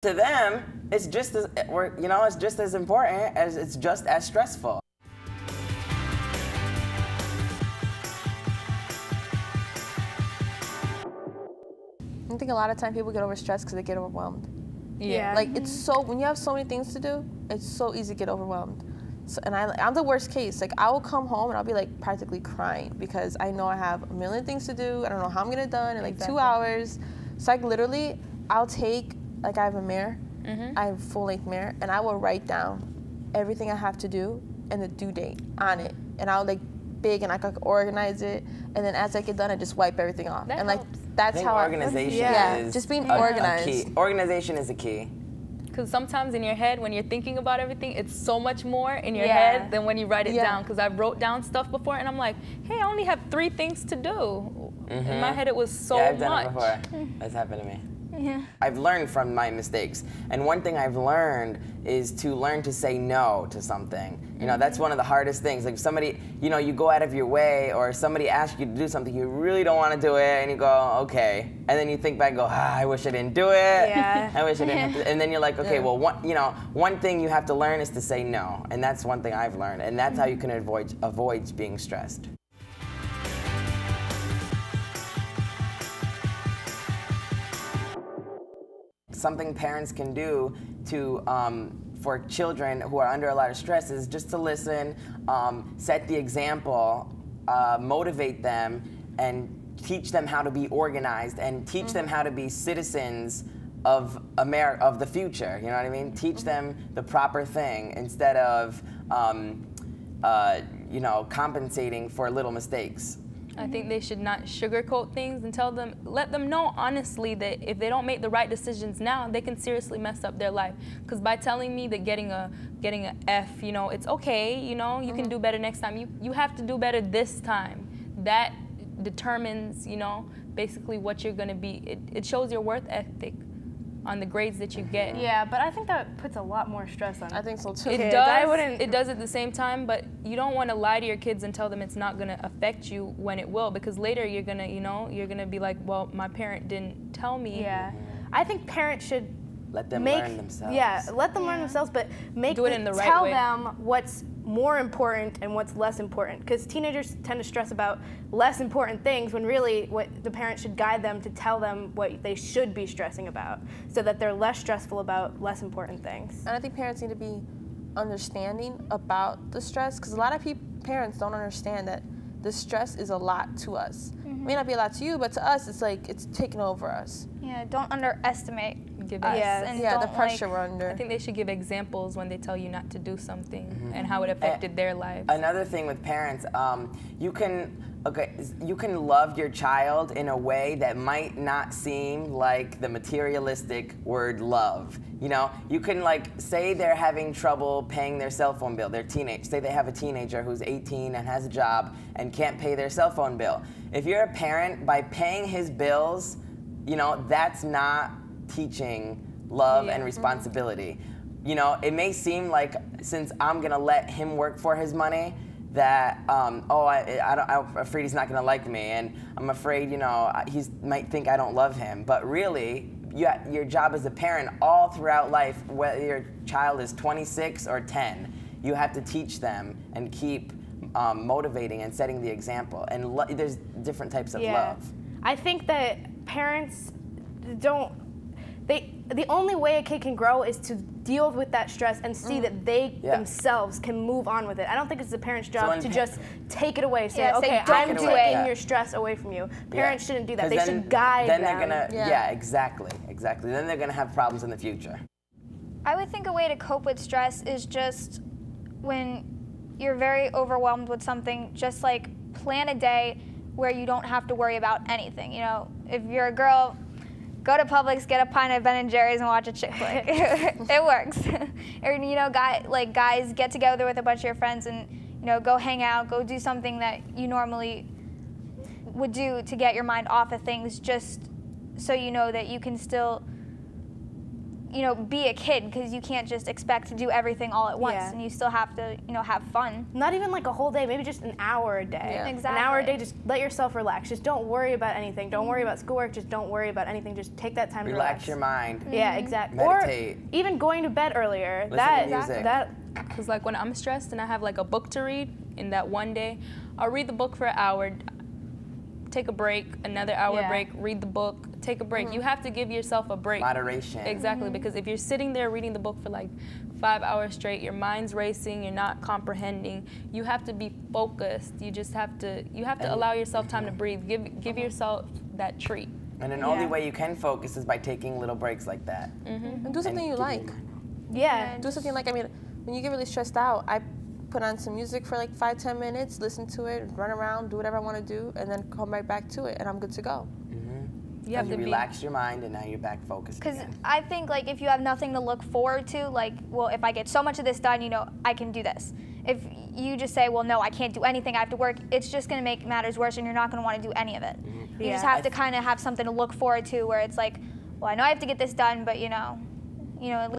To them, it's just as, it's just as important as it's just as stressful. I think a lot of times people get overstressed because they get overwhelmed. Yeah. Like, it's so, when you have so many things to do, it's so easy to get overwhelmed. So, and I'm the worst case. Like, I will come home and I'll be like practically crying because I know I have a million things to do. I don't know how I'm gonna get it done in like 2 hours. So like literally, I'll take, like I have a mirror, I have a full-length mirror, and I will write down everything I have to do and the due date on it. And I'll like big and I can organize it. And then as I get done, I just wipe everything off. That and like, helps. that's how organization is just being a organized. key. Organization is a key. Because sometimes in your head, when you're thinking about everything, it's so much more in your head than when you write it down. Because I wrote down stuff before, and I'm like, hey, I only have 3 things to do. In my head, it was so much. Yeah, I've done it before. That's happened to me. Yeah. I've learned from my mistakes. And one thing I've learned is to learn to say no to something. You know, that's one of the hardest things. Like, if somebody, you go out of your way, or somebody asks you to do something, you really don't want to do it, and you go, okay. And then you think back and go, I wish I didn't do it. Yeah. I wish I didn't have to. And then you're like, okay, well, one thing you have to learn is to say no. And that's one thing I've learned. And that's how you can avoid being stressed. Something parents can do to for children who are under a lot of stress is just to listen, set the example, motivate them, and teach them how to be organized, and teach them how to be citizens of the future. You know what I mean? Teach them the proper thing instead of compensating for little mistakes. I think they should not sugarcoat things and let them know honestly that if they don't make the right decisions now, they can seriously mess up their life. Because by telling me that getting a F, it's okay, you can do better next time. You have to do better this time. That determines, basically what you're gonna be. It shows your worth ethic on the grades that you get. Yeah, but I think that puts a lot more stress on. I think so too. It does. It does at the same time, but you don't want to lie to your kids and tell them it's not going to affect you when it will, because later you're gonna, you're gonna be like, well, my parent didn't tell me. Yeah, I think parents should let them learn themselves. Yeah, let them learn themselves, but do it in the right tell way. them what's more important and what's less important, because teenagers tend to stress about less important things when really what the parents should guide them to tell them what they should be stressing about, so that they're less stressful about less important things. And I think parents need to be understanding about the stress, because a lot of parents don't understand that the stress is a lot to us. It may not be a lot to you, but to us, it's like it's taking over us. Yeah, don't underestimate us. And the pressure we're under. I think they should give examples when they tell you not to do something and how it affected their lives. Another thing with parents, you can love your child in a way that might not seem like the materialistic word love. You can say they're having trouble paying their cell phone bill. Say they have a teenager who's 18 and has a job and can't pay their cell phone bill. If you're a parent, by paying his bills, that's not teaching love and responsibility. It may seem like, since I'm gonna let him work for his money, that I'm afraid he's not gonna like me, and I'm afraid he might think I don't love him. But really, your job as a parent all throughout life, whether your child is 26 or 10, you have to teach them and keep motivating and setting the example. And there's different types of love. I think that parents the only way a kid can grow is to deal with that stress and see that they themselves can move on with it. I don't think it's the parent's job to just take it away, say, okay, I'm taking your stress away from you. Parents shouldn't do that. They should guide them. Then they're gonna, exactly. Then they're gonna have problems in the future. I would think a way to cope with stress is just when you're very overwhelmed with something, just plan a day where you don't have to worry about anything. If you're a girl, go to Publix, get a pint of Ben & Jerry's and watch a chick flick. It works. Or guys get together with a bunch of your friends and go hang out, go do something that you normally would do to get your mind off of things, just so you know that you can still you know, be a kid, because you can't just expect to do everything all at once, Yeah. and you still have to, you know, have fun. Not even like a whole day, maybe just an hour a day. Yeah. Exactly. An hour a day, just let yourself relax. Just don't worry about anything. Don't worry about schoolwork. Just don't worry about anything. Just take that time to relax. Relax your mind. Yeah, exactly. Meditate. Or even going to bed earlier. Listen to music. Because like when I'm stressed and I have like a book to read in that one day, I'll read the book for an hour, take a break, another hour Yeah. break, read the book, take a break. You have to give yourself a break. Moderation. Exactly, because if you're sitting there reading the book for like 5 hours straight, your mind's racing, you're not comprehending. You have to be focused. You just have to, allow yourself time to breathe. Give yourself that treat. And the only way you can focus is by taking little breaks like that. And do something you keeping like. your mind. Yeah. Do something like, I mean, when you get really stressed out, I put on some music for like 5-10 minutes, listen to it, run around, do whatever I want to do, and then come right back to it, and I'm good to go. You have You to be. relax your mind, and now you're back focused Because again. I think, like, if you have nothing to look forward to, like, well, if I get so much of this done, you know, I can do this. If you just say, well, no, I can't do anything, I have to work, it's just going to make matters worse, and you're not going to want to do any of it. You just Yeah. have to kind of have something to look forward to, where it's like, well, I know I have to get this done, but, you know, at